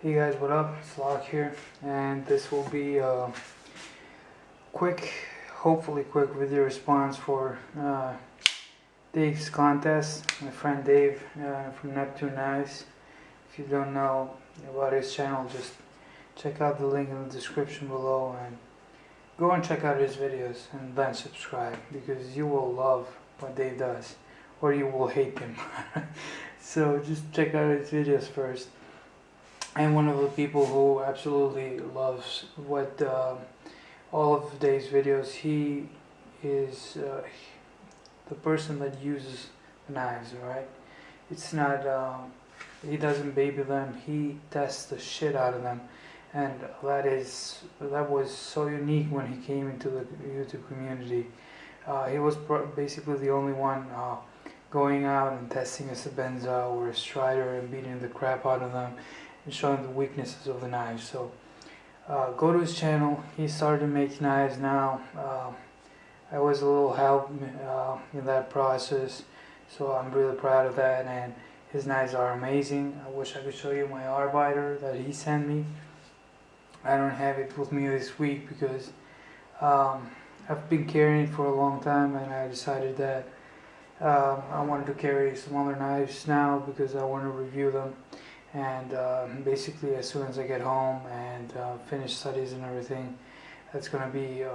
Hey guys, what up? It's Locke here, and this will be a quick, hopefully quick video response for Dave's contest. My friend Dave from Neptune Knives. If you don't know about his channel, just check out the link in the description below and go and check out his videos and then subscribe, because you will love what Dave does or you will hate him. So just check out his videos first. I'm one of the people who absolutely loves what all of Dave's videos. He is the person that uses the knives, right? It's not, he doesn't baby them, he tests the shit out of them. And that was so unique when he came into the YouTube community. He was basically the only one going out and testing a Sebenza or a Strider and beating the crap out of them and showing the weaknesses of the knives. So go to his channel. He started making knives now. I was a little help in that process, so I'm really proud of that, and his knives are amazing. I wish I could show you my arbiter that he sent me. I don't have it with me this week because I've been carrying it for a long time, and I decided that I wanted to carry some other knives now because I want to review them. And basically, as soon as I get home and finish studies and everything, that's going to be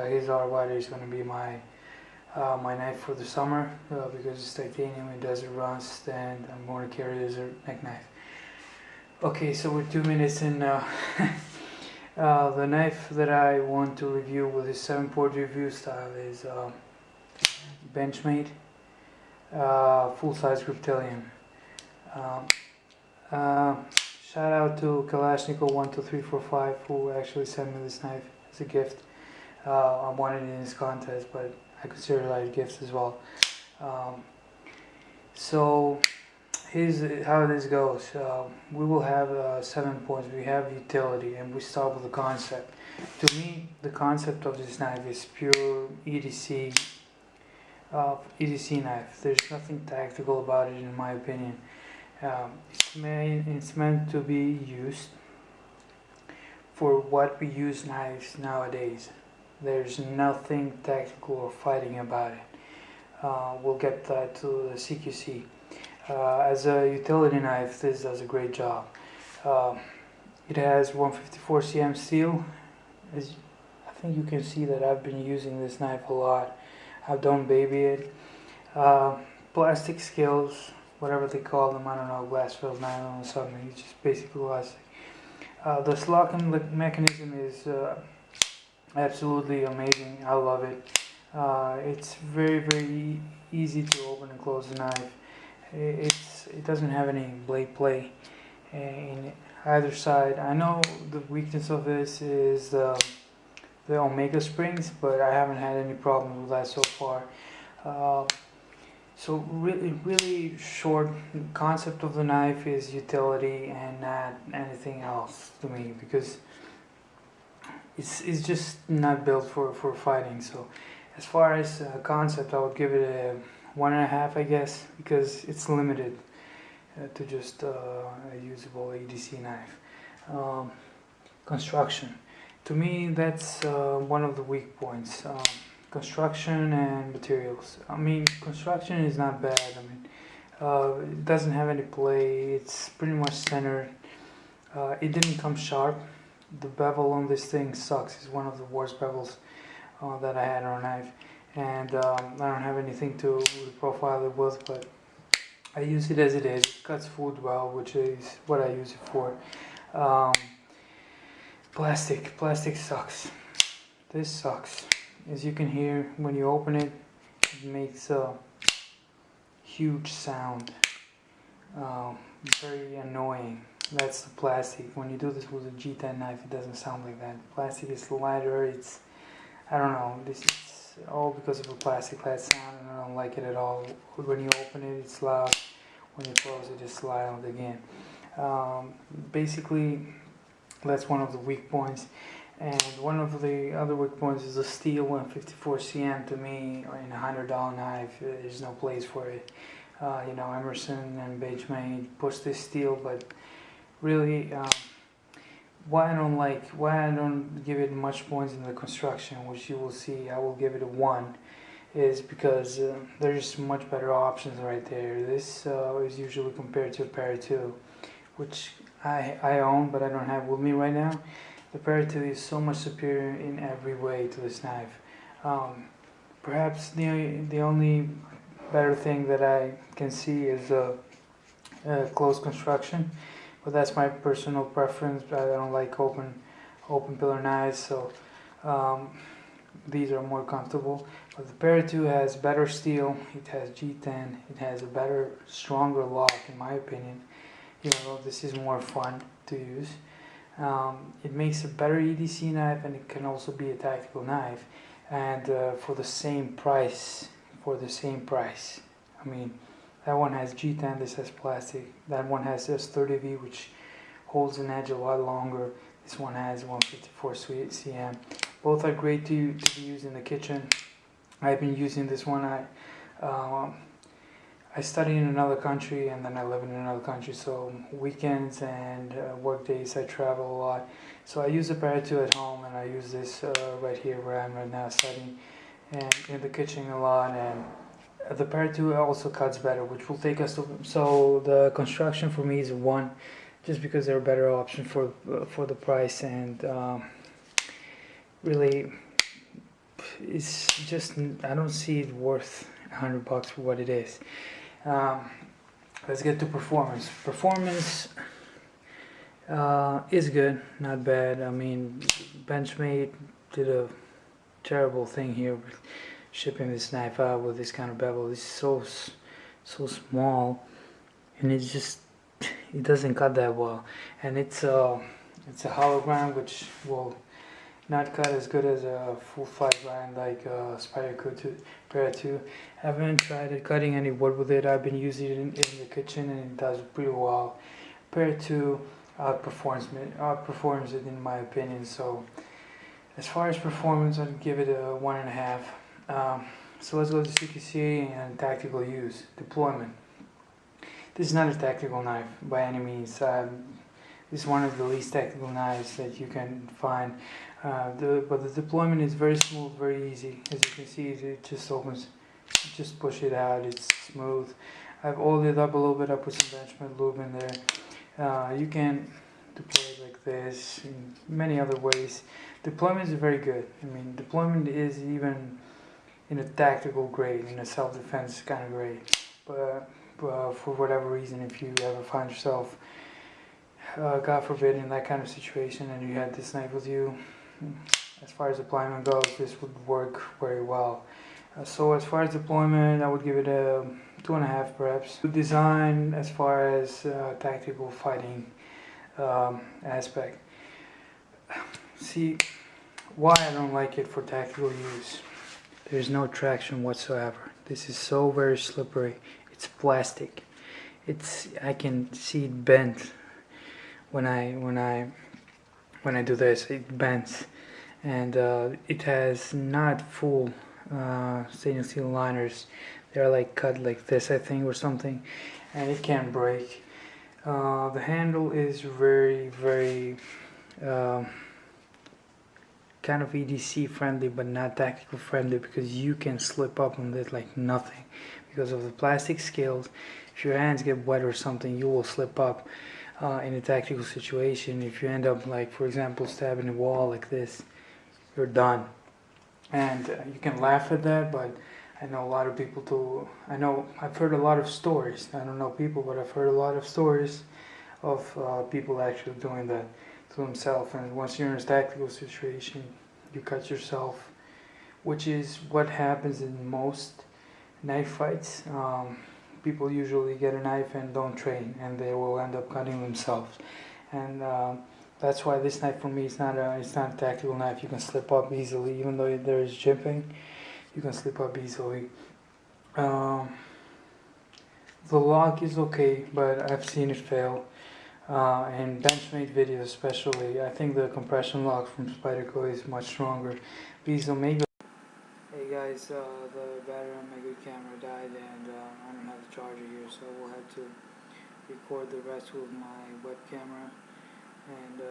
his arbiter is going to be my my knife for the summer, because it's titanium, it doesn't rust, and I'm going to carry it as a neck knife. Okay, so we're 2 minutes in now. The knife that I want to review with his 7-port review style is Benchmade full-size Griptilian. Shout out to Kalashnikov12345 who actually sent me this knife as a gift. I wanted it in his contest, but I consider it like gifts as well. So here's how this goes. We will have 7 points. We have utility, and we start with the concept. To me, the concept of this knife is pure EDC knife. There's nothing tactical about it, in my opinion. It's meant to be used for what we use knives nowadays. There's nothing tactical or fighting about it. We'll get that to the CQC. As a utility knife, this does a great job. It has 154 cm steel. I think you can see that I've been using this knife a lot. I don't baby it. Plastic scales, whatever they call them, I don't know, glass filled nylon or something. It's just basically plastic. The locking mechanism is absolutely amazing. I love it. It's very easy to open and close the knife. It doesn't have any blade play in either side. I know the weakness of this is the Omega springs, but I haven't had any problems with that so far. So really short concept of the knife is utility and not anything else to me, because it's just not built for fighting. So as far as concept, I would give it a 1.5, I guess, because it's limited to just a usable EDC knife. Construction, to me, that's one of the weak points. Construction and materials. I mean, construction is not bad. I mean, it doesn't have any play. It's pretty much centered. It didn't come sharp. The bevel on this thing sucks. It's one of the worst bevels that I had on a knife. And I don't have anything to profile it with, but I use it as it is. It cuts food well, which is what I use it for. Plastic sucks. This sucks. As you can hear, when you open it, it makes a huge sound. Very annoying. That's the plastic. When you do this with a G10 knife, it doesn't sound like that. Plastic is lighter. I don't know. This is all because of a plastic light sound, and I don't like it at all. When you open it, it's loud. When you close it, it's loud again. Basically, that's one of the weak points. And one of the other weak points is the steel 154 cm. To me, in a $100 knife, there's no place for it. You know, Emerson and Benchmade push this steel, but really, why I don't give it much points in the construction, which you will see I will give it a 1, is because there's much better options right there. This is usually compared to a Para 2, which I own but I don't have with me right now. The Para 2 is so much superior in every way to this knife. Perhaps the only better thing that I can see is close construction, but that's my personal preference. I don't like open pillar knives, so these are more comfortable. But the Para 2 has better steel, it has G10, it has a better, stronger lock in my opinion. Even though this is more fun to use. It makes a better EDC knife, and it can also be a tactical knife. And for the same price, I mean, that one has G10, this has plastic. That one has S30V, which holds an edge a lot longer. This one has 154 cm. Both are great to be used in the kitchen. I've been using this one. I study in another country, and then I live in another country, so weekends and work days I travel a lot. So I use the Para 2 at home, and I use this right here where I'm right now studying, and in the kitchen a lot. And the Para 2 also cuts better, which will take us to, so the construction for me is a 1, just because they're a better option for the price, and really it's just, I don't see it worth $100 for what it is. Let's get to performance. Performance is good, not bad. I mean, Benchmade did a terrible thing here with shipping this knife out with this kind of bevel. It's so small, and it doesn't cut that well. And it's a hologram, which will not cut as good as a full flat grind like Para 2. I haven't tried cutting any wood with it. I've been using it in the kitchen, and it does pretty well. Para 2 outperforms it in my opinion. So as far as performance, I'd give it a 1.5. So let's go to CQC and tactical use. Deployment. This is not a tactical knife by any means. This is one of the least tactical knives that you can find. But the deployment is very smooth, very easy. As you can see, it just opens, you just push it out, it's smooth. I've oiled it up a little bit. I put some Benchmade lube in there. You can deploy it like this in many other ways. Deployment is very good. I mean, deployment is even in a tactical grade, in a self-defense kind of grade. But for whatever reason, if you ever find yourself, God forbid, in that kind of situation, and you had this knife with you, as far as deployment goes, this would work very well. So as far as deployment, I would give it a 2.5 perhaps. Design, as far as tactical fighting aspect. See, why I don't like it for tactical use. There's no traction whatsoever. This is so very slippery. It's plastic. I can see it bent when I do this. It bends, and it has not full stainless steel liners. They're like cut like this, I think, or something, and it can break. The handle is very kind of EDC friendly, but not tactical friendly, because you can slip up on this like nothing because of the plastic scales. If your hands get wet or something, you will slip up in a tactical situation. If you end up, like, for example, stabbing a wall like this, you're done. And you can laugh at that, but I know a lot of people I've heard a lot of stories. I don't know people, but I've heard a lot of stories of people actually doing that to themselves. And once you're in a tactical situation, you cut yourself, which is what happens in most knife fights. People usually get a knife and don't train, and they will end up cutting themselves. And that's why this knife for me is not a tactical knife. You can slip up easily, even though there is jimping. You can slip up easily. The lock is okay, but I've seen it fail. In Benchmade videos especially, I think the compression lock from Spyderco is much stronger. These Omega. Hey guys, the battery on my good camera died, and I don't have the charger here, so we'll have to record the rest with my web camera, and I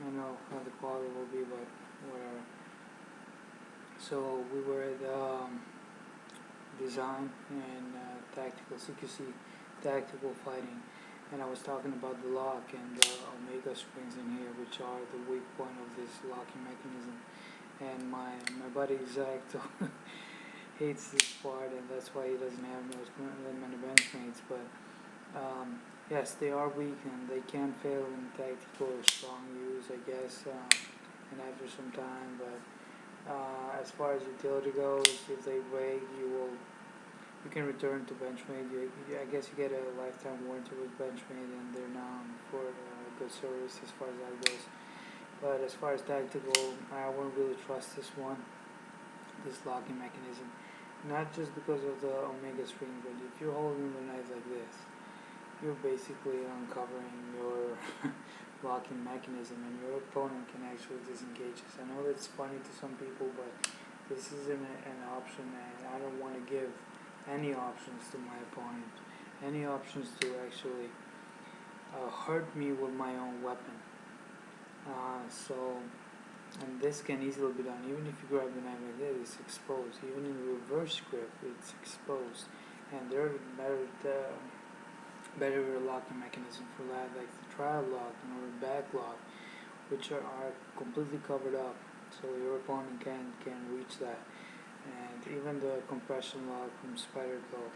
don't know how the quality will be, but whatever. So we were at design and tactical CQC, tactical fighting, and I was talking about the lock and the omega springs in here, which are the weak point of this locking mechanism. And my buddy Zach hates this part, and that's why he doesn't have many Benchmades. But yes, they are weak and they can fail in tactical or strong use, I guess, and after some time. But as far as utility goes, if they break, you can return to Benchmade. I guess you get a lifetime warranty with Benchmade, and they're known for good service as far as that goes. But as far as tactical, I wouldn't really trust this one, this locking mechanism. Not just because of the omega spring, but if you're holding the knife like this, you're basically uncovering your locking mechanism, and your opponent can actually disengage this. I know that's funny to some people, but this isn't an option, and I don't want to give any options to my opponent, any options to actually hurt me with my own weapon. And this can easily be done. Even if you grab the knife like this, it's exposed. Even in reverse grip, it's exposed. And there are better locking mechanism for that, like the trial lock or back lock, which are completely covered up, so your opponent can reach that. And even the compression lock from Spyderco,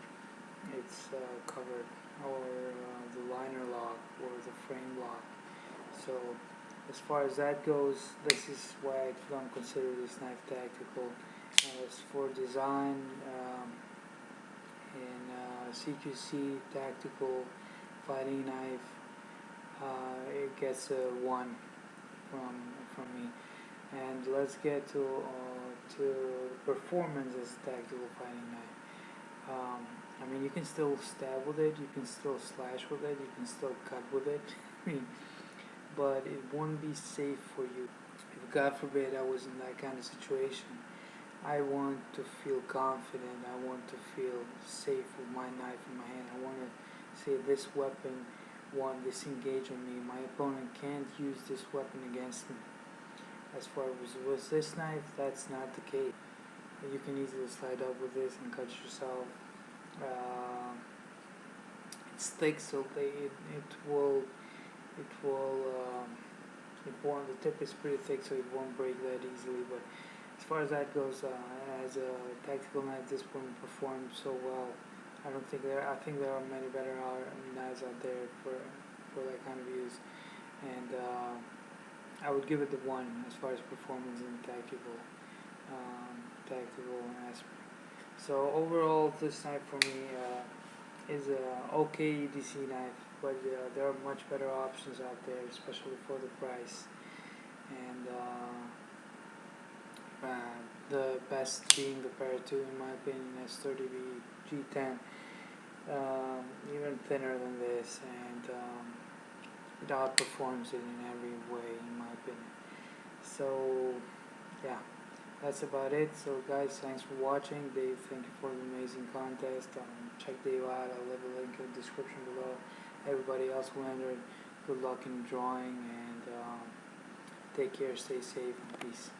it's covered, or the liner lock or the frame lock. So as far as that goes, this is why I don't consider this knife tactical. As for design, in CQC tactical fighting knife, it gets a 1 from me. And let's get to performance as tactical fighting knife. I mean, you can still stab with it, you can still slash with it, you can still cut with it. But it won't be safe for you. If God forbid I was in that kind of situation, I want to feel confident, I want to feel safe with my knife in my hand. I want to say this weapon won't disengage on me. My opponent can't use this weapon against me. As far as with this knife, that's not the case. You can easily slide up with this and cut yourself. It's thick, so the tip is pretty thick, so it won't break that easily. But as far as that goes, as a tactical knife, this one performed so well. I think there are many better knives out there for that kind of use, and I would give it the 1 as far as performance in tactical aspect. So overall, this knife for me is a okay EDC knife, but there are much better options out there, especially for the price. And the best being the Para 2, in my opinion, S30B G10, even thinner than this, and it outperforms it in every way, in my opinion. So yeah, that's about it. So guys, thanks for watching. Dave, thank you for the amazing contest. Check Dave out. I'll leave a link in the description below. Everybody else who entered, good luck in drawing, and take care, stay safe, and peace.